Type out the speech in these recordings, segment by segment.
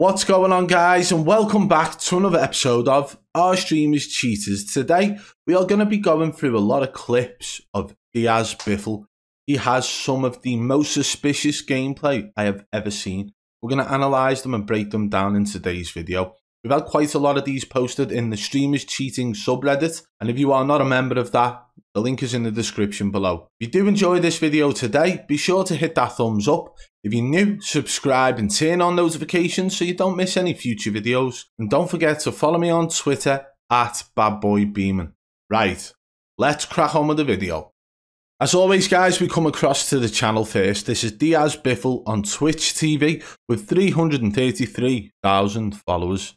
What's going on, guys, and welcome back to another episode of Our Streamers Cheaters. Today we are going to be going through a lot of clips of Diaz Biffle. He has some of the most suspicious gameplay I have ever seen. We're going to analyse them and break them down in today's video. We've had quite a lot of these posted in the Streamers Cheating subreddit, and if you are not a member of that, the link is in the description below. If you do enjoy this video today, be sure to hit that thumbs up. If you're new, subscribe and turn on notifications so you don't miss any future videos. And don't forget to follow me on Twitter at Badboy Beaman. Right, let's crack on with the video. As always, guys, we come across to the channel first. This is Diaz Biffle on Twitch TV with 333,000 followers.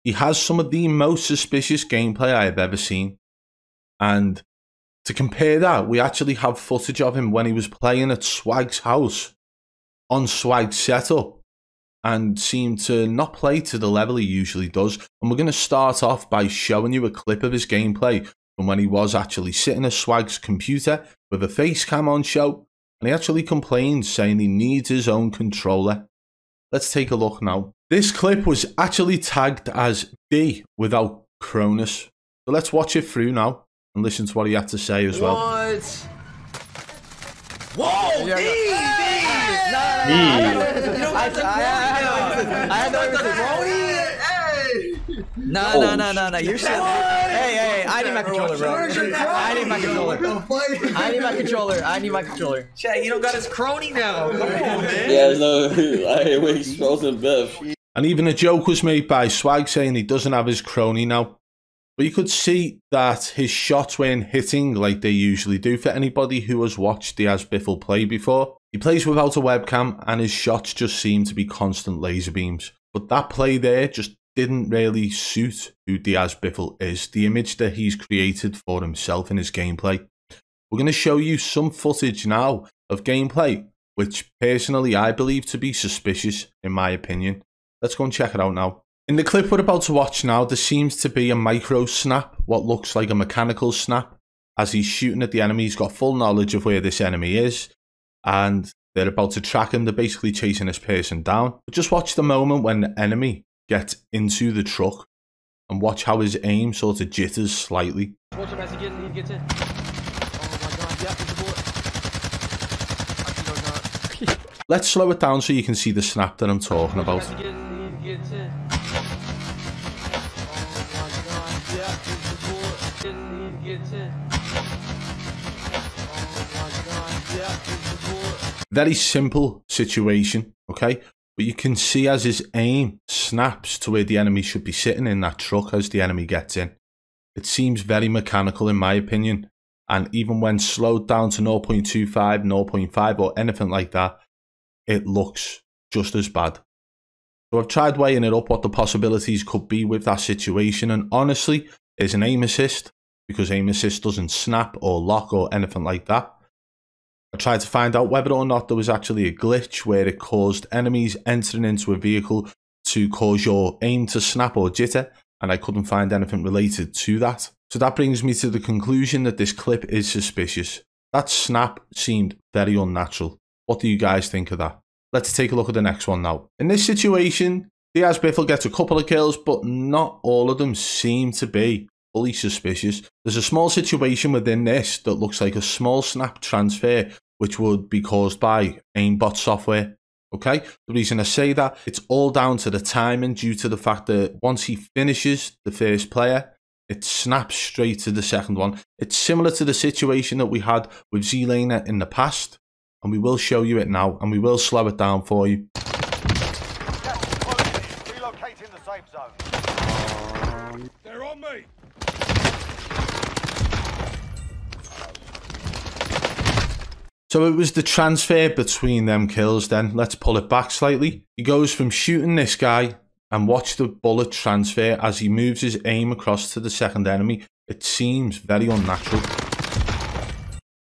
He has some of the most suspicious gameplay I have ever seen. And to compare that, we actually have footage of him when he was playing at Swag's house on Swag's setup and seemed to not play to the level he usually does. And we're going to start off by showing you a clip of his gameplay from when he was actually sitting at Swag's computer with a face cam on show, and he actually complains saying he needs his own controller. Let's take a look now. This clip was actually tagged as D without Cronus. So let's watch it through now and listen to what he had to say as well. What? Whoa! Yeah, D! No, you're so. Hey, I need my controller, bro. I need my controller. Chat, he don't got his crony now. Come on, man. Yeah, no, I was frozen Biff. And even a joke was made by Swag saying he doesn't have his crony now. But you could see that his shots weren't hitting like they usually do. For anybody who has watched Diaz Biffle play before, he plays without a webcam and his shots just seem to be constant laser beams. But that play there just didn't really suit who Diaz Biffle is, the image that he's created for himself in his gameplay. We're going to show you some footage now of gameplay, which personally I believe to be suspicious in my opinion. Let's go and check it out now. In the clip we're about to watch now, there seems to be a micro snap, what looks like a mechanical snap. As he's shooting at the enemy, he's got full knowledge of where this enemy is, and they're about to track him. They're basically chasing this person down. But just watch the moment when the enemy gets into the truck and watch how his aim sort of jitters slightly. Let's slow it down so you can see the snap that I'm talking about. Very simple situation, okay? But you can see as his aim snaps to where the enemy should be sitting in that truck as the enemy gets in. It seems very mechanical in my opinion. And even when slowed down to 0.25, 0.5 or anything like that, it looks just as bad. So I've tried weighing it up what the possibilities could be with that situation. And honestly, there's an aim assist, because aim assist doesn't snap or lock or anything like that. I tried to find out whether or not there was actually a glitch where it caused enemies entering into a vehicle to cause your aim to snap or jitter, and I couldn't find anything related to that. So that brings me to the conclusion that this clip is suspicious. That snap seemed very unnatural. What do you guys think of that? Let's take a look at the next one now. In this situation, Diaz Biffle gets a couple of kills, but not all of them seem to be fully suspicious. There's a small situation within this that looks like a small snap transfer, which would be caused by Aimbot software. Okay, the reason I say that, it's all down to the timing due to the fact that once he finishes the first player, it snaps straight to the second one. It's similar to the situation that we had with Z-Laner in the past, and we will show you it now, and we will slow it down for you. Relocating the safe zone. They're on me. So it was the transfer between them kills then. Let's pull it back slightly. He goes from shooting this guy and watch the bullet transfer as he moves his aim across to the second enemy. It seems very unnatural.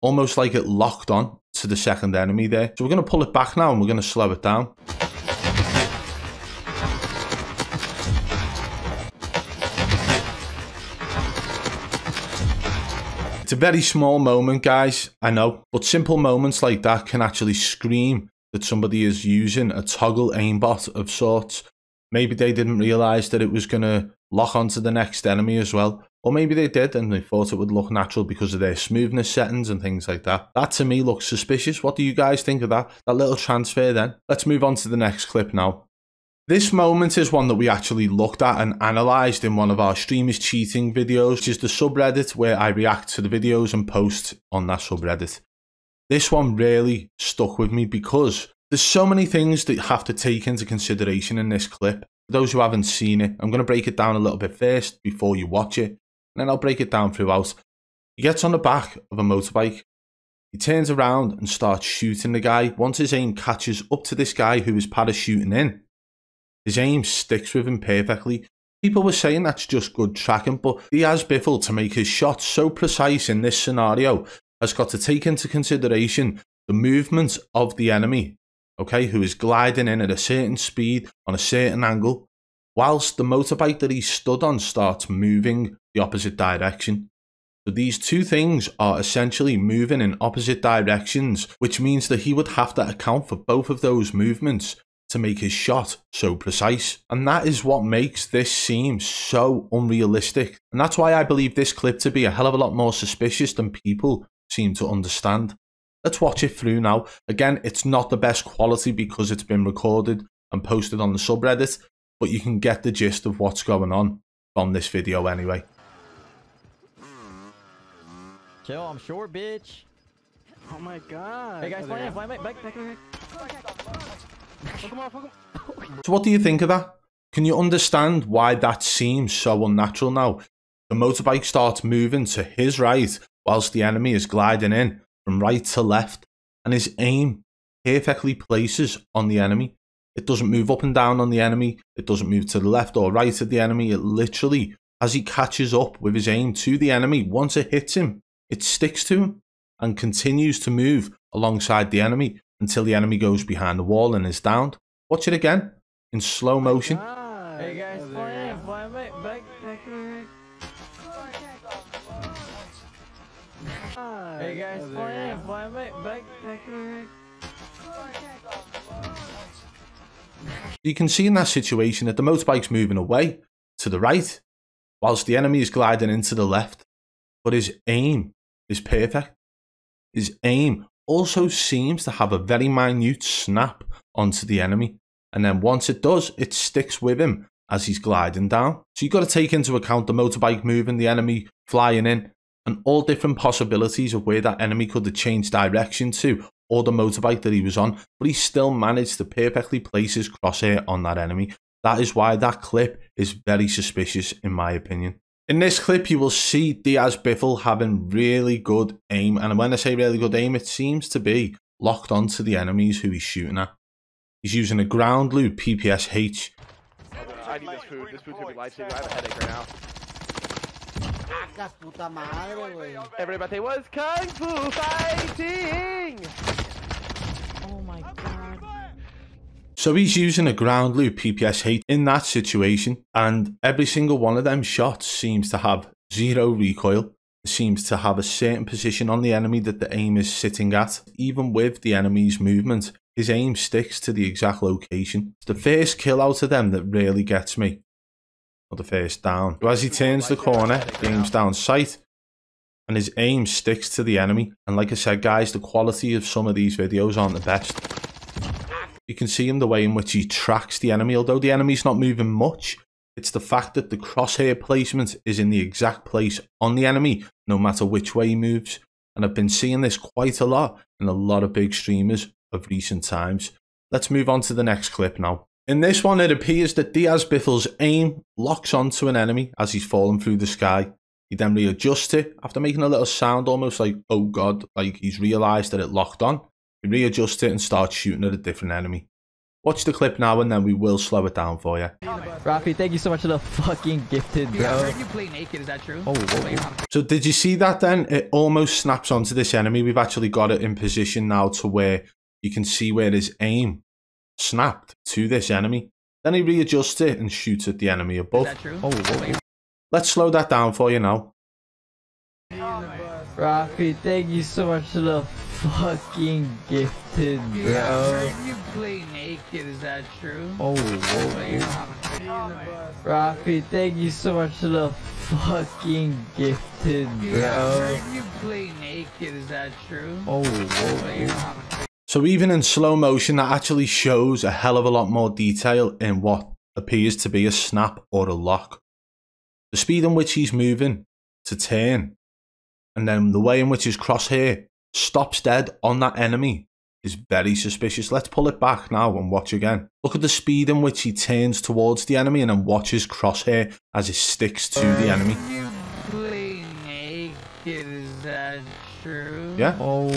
Almost like it locked on to the second enemy there. So we're going to pull it back now and we're going to slow it down. It's a very small moment, guys, I know, but simple moments like that can actually scream that somebody is using a toggle aimbot of sorts Maybe they didn't realise that it was going to lock onto the next enemy as well. Or maybe they did and they thought it would look natural because of their smoothness settings and things like that. That to me looks suspicious. What do you guys think of that? That little transfer then? Let's move on to the next clip now. This moment is one that we actually looked at and analysed in one of our streamers cheating videos, which is the subreddit where I react to the videos and post on that subreddit. This one really stuck with me because there's so many things that you have to take into consideration in this clip. For those who haven't seen it, I'm going to break it down a little bit first before you watch it, and then I'll break it down throughout. He gets on the back of a motorbike. He turns around and starts shooting the guy. Once his aim catches up to this guy who is parachuting in, his aim sticks with him perfectly. People were saying that's just good tracking, but Diaz Biffle, to make his shot so precise in this scenario, has got to take into consideration the movement of the enemy, okay, who is gliding in at a certain speed on a certain angle, whilst the motorbike that he stood on starts moving the opposite direction. So these two things are essentially moving in opposite directions, which means that he would have to account for both of those movements to make his shot so precise. And that is what makes this seem so unrealistic. And that's why I believe this clip to be a hell of a lot more suspicious than people seem to understand. Let's watch it through now. Again, it's not the best quality because it's been recorded and posted on the subreddit, but you can get the gist of what's going on from this video anyway. Chill, I'm short, bitch. Oh my god. Hey guys, fly back. So what do you think of that? Can you understand why that seems so unnatural now? The motorbike starts moving to his right whilst the enemy is gliding in from right to left, and his aim perfectly places on the enemy. It doesn't move up and down on the enemy. It doesn't move to the left or right of the enemy. It literally, as he catches up with his aim to the enemy, once it hits him, it sticks to him and continues to move alongside the enemy until the enemy goes behind the wall and is downed. Watch it again in slow motion. Hey guys, fly back. Hey guys, fly back. You can see in that situation that the motorbike's moving away to the right whilst the enemy is gliding into the left, but his aim is perfect. His aim also seems to have a very minute snap onto the enemy, and then once it does, it sticks with him as he's gliding down. So you've got to take into account the motorbike moving, the enemy flying in, and all different possibilities of where that enemy could have changed direction to, or the motorbike that he was on, but he still managed to perfectly place his crosshair on that enemy. That is why that clip is very suspicious in my opinion. In this clip, you will see Diaz Biffle having really good aim, and when I say really good aim, it seems to be locked onto the enemies who he's shooting at. He's using a ground loop PPSH. I need this food. This food's gonna be life-saving. I have a headache right now. Everybody was kung fu fighting! Oh my god. So he's using a ground loop PPSH in that situation, and every single one of them shots seems to have zero recoil. It seems to have a certain position on the enemy that the aim is sitting at. Even with the enemy's movement, his aim sticks to the exact location. It's the first kill out of them that really gets me. Or the first down. So as he turns the corner, he aims down sight, and his aim sticks to the enemy. And like I said, guys, the quality of some of these videos aren't the best. You can see in the way in which he tracks the enemy, although the enemy's not moving much. It's the fact that the crosshair placement is in the exact place on the enemy, no matter which way he moves. And I've been seeing this quite a lot in a lot of big streamers of recent times. Let's move on to the next clip now. In this one, it appears that Diaz Biffle's aim locks onto an enemy as he's falling through the sky. He then readjusts it after making a little sound almost like, oh god, like he's realised that it locked on. He readjusts it and starts shooting at a different enemy. Watch the clip now and then we will slow it down for you. Rafi, thank you so much for the fucking gifted, bro. I heard you play naked, is that true? Oh. So did you see that then? It almost snaps onto this enemy. We've actually got it in position now to where you can see where his aim snapped to this enemy. Then he readjusts it and shoots at the enemy above. Is that true? Oh. Let's slow that down for you now. Rafi, thank you so much for the fucking gifted, bro. Yeah, you play naked, is that true? Oh, Rafi, thank you so much for the fucking gifted, bro. Yeah, you play naked, is that true? Oh, So even in slow motion, that actually shows a hell of a lot more detail in what appears to be a snap or a lock. The speed in which he's moving to turn, and then the way in which his crosshair stops dead on that enemy is very suspicious. Let's pull it back now and watch again. Look at the speed in which he turns towards the enemy and then watch his crosshair as it sticks to the enemy. You play naked, is that true? Yeah. oh.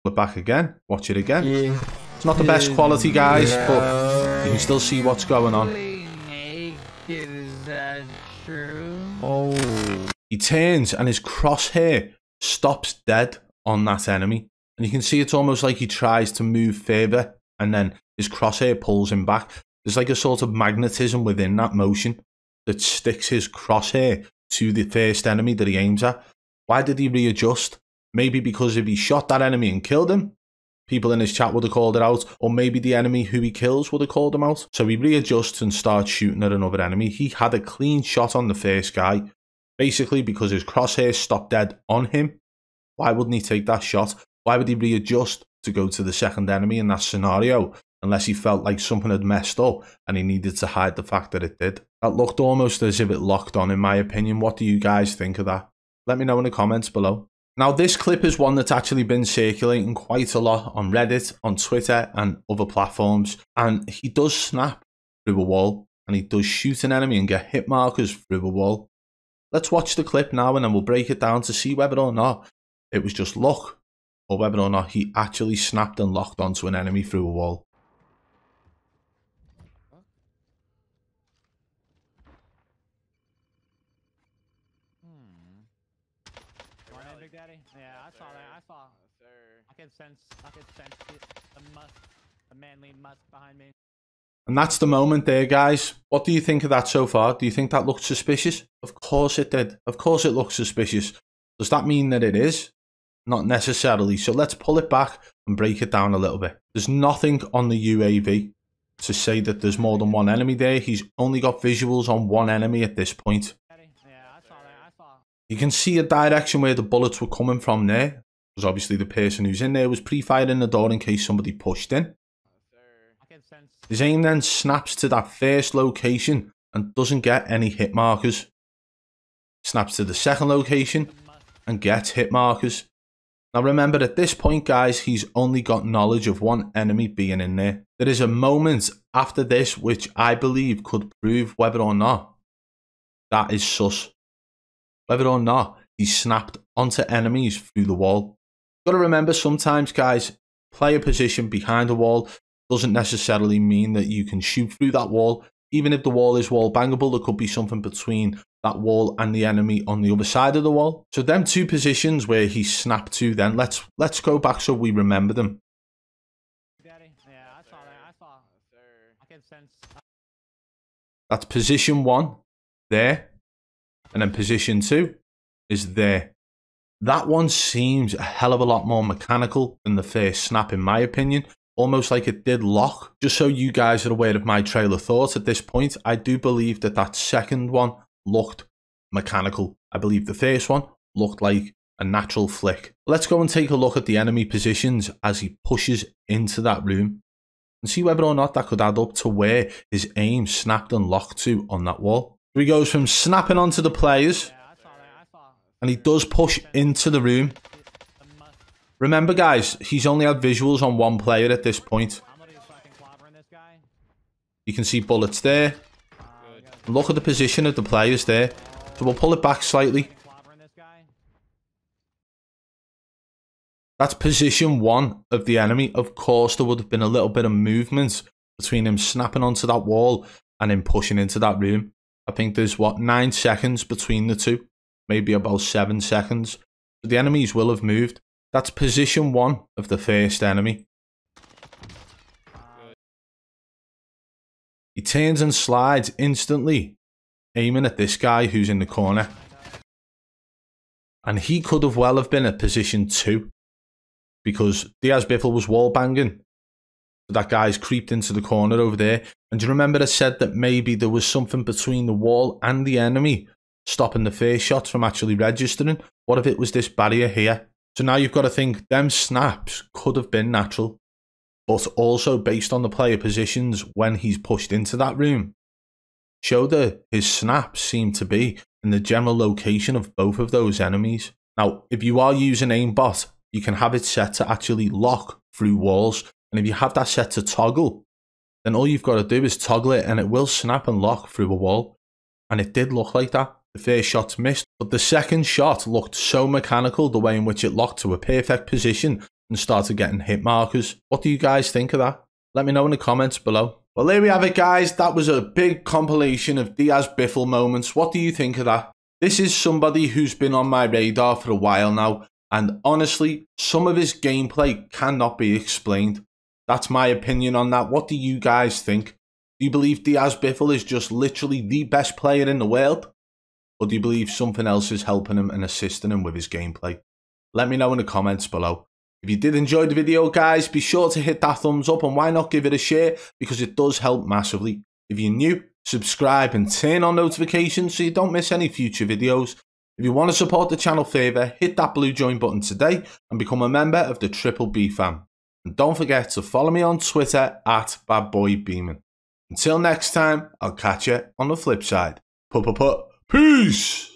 Pull it back again. Watch it again. Yeah. It's not the best quality, guys, but you can still see what's going on. Play naked, is that true? Oh. He turns and his crosshair stops dead on that enemy. And you can see it's almost like he tries to move further and then his crosshair pulls him back. There's like a sort of magnetism within that motion that sticks his crosshair to the first enemy that he aims at. Why did he readjust? Maybe because if he shot that enemy and killed him, people in his chat would have called it out, or maybe the enemy who he kills would have called him out. So he readjusts and starts shooting at another enemy. He had a clean shot on the first guy, basically because his crosshair stopped dead on him. Why wouldn't he take that shot? Why would he readjust to go to the second enemy in that scenario, unless he felt like something had messed up and he needed to hide the fact that it did? That looked almost as if it locked on, in my opinion. What do you guys think of that? Let me know in the comments below. Now, this clip is one that's actually been circulating quite a lot on Reddit, on Twitter, and other platforms. And he does snap through a wall, and he does shoot an enemy and get hit markers through a wall. Let's watch the clip now, and then we'll break it down to see whether or not it was just luck, or whether or not he actually snapped and locked onto an enemy through a wall. Big Daddy? Yeah, I saw that. I saw. I could sense the manly musk behind me. And that's the moment there, guys. What do you think of that so far? Do you think that looked suspicious? Of course it did. Of course it looks suspicious. Does that mean that it is? Not necessarily. So let's pull it back and break it down a little bit. There's nothing on the UAV to say that there's more than one enemy there. He's only got visuals on one enemy at this point. You can see a direction where the bullets were coming from there, because obviously the person who's in there was pre-firing the door in case somebody pushed in. His aim then snaps to that first location and doesn't get any hit markers. Snaps to the second location and gets hit markers. Now remember, at this point, guys, he's only got knowledge of one enemy being in there. There is a moment after this which I believe could prove whether or not that is sus. Whether or not he snapped onto enemies through the wall. Got to remember, sometimes, guys, player position behind a wall doesn't necessarily mean that you can shoot through that wall. Even if the wall is wall bangable, there could be something between that wall and the enemy on the other side of the wall. So them two positions where he snapped to, then let's go back so we remember them. Daddy? Yeah, I saw that. I saw. I could sense. That's position 1 there. And then position 2 is there. That one seems a hell of a lot more mechanical than the first snap, in my opinion. Almost like it did lock. Just so you guys are aware of my trail of thought at this point, I do believe that that second one looked mechanical. I believe the first one looked like a natural flick. Let's go and take a look at the enemy positions as he pushes into that room and see whether or not that could add up to where his aim snapped and locked to on that wall. He goes from snapping onto the players, and he does push into the room. Remember, guys, he's only had visuals on one player at this point. You can see bullets there. Look at the position of the players there. So we'll pull it back slightly. That's position 1 of the enemy. Of course, there would have been a little bit of movement between him snapping onto that wall and him pushing into that room. I think there's, what, 9 seconds between the two. Maybe about 7 seconds. So the enemies will have moved. That's position 1 of the first enemy. He turns and slides instantly, aiming at this guy who's in the corner. And he could have well have been at position 2. because Diaz Biffle was wall banging. That guy's creeped into the corner over there. And do you remember I said that maybe there was something between the wall and the enemy stopping the first shot from actually registering? What if it was this barrier here? So now you've got to think them snaps could have been natural, but also based on the player positions when he's pushed into that room. Show that his snaps seem to be in the general location of both of those enemies. Now, if you are using Aimbot, you can have it set to actually lock through walls. And if you have that set to toggle, then all you've got to do is toggle it and it will snap and lock through a wall. And it did look like that. The first shot's missed, but the second shot looked so mechanical, the way in which it locked to a perfect position and started getting hit markers. What do you guys think of that? Let me know in the comments below. Well, there we have it, guys. That was a big compilation of Diaz Biffle moments. What do you think of that? This is somebody who's been on my radar for a while now, and honestly, some of his gameplay cannot be explained. That's my opinion on that. What do you guys think? Do you believe Diaz Biffle is just literally the best player in the world? Or do you believe something else is helping him and assisting him with his gameplay? Let me know in the comments below. If you did enjoy the video, guys, be sure to hit that thumbs up, and why not give it a share, because it does help massively. If you're new, subscribe and turn on notifications so you don't miss any future videos. If you want to support the channel further, hit that blue join button today and become a member of the Triple B fam. And don't forget to follow me on Twitter at Badboy Beaman. Until next time, I'll catch you on the flip side. Peace!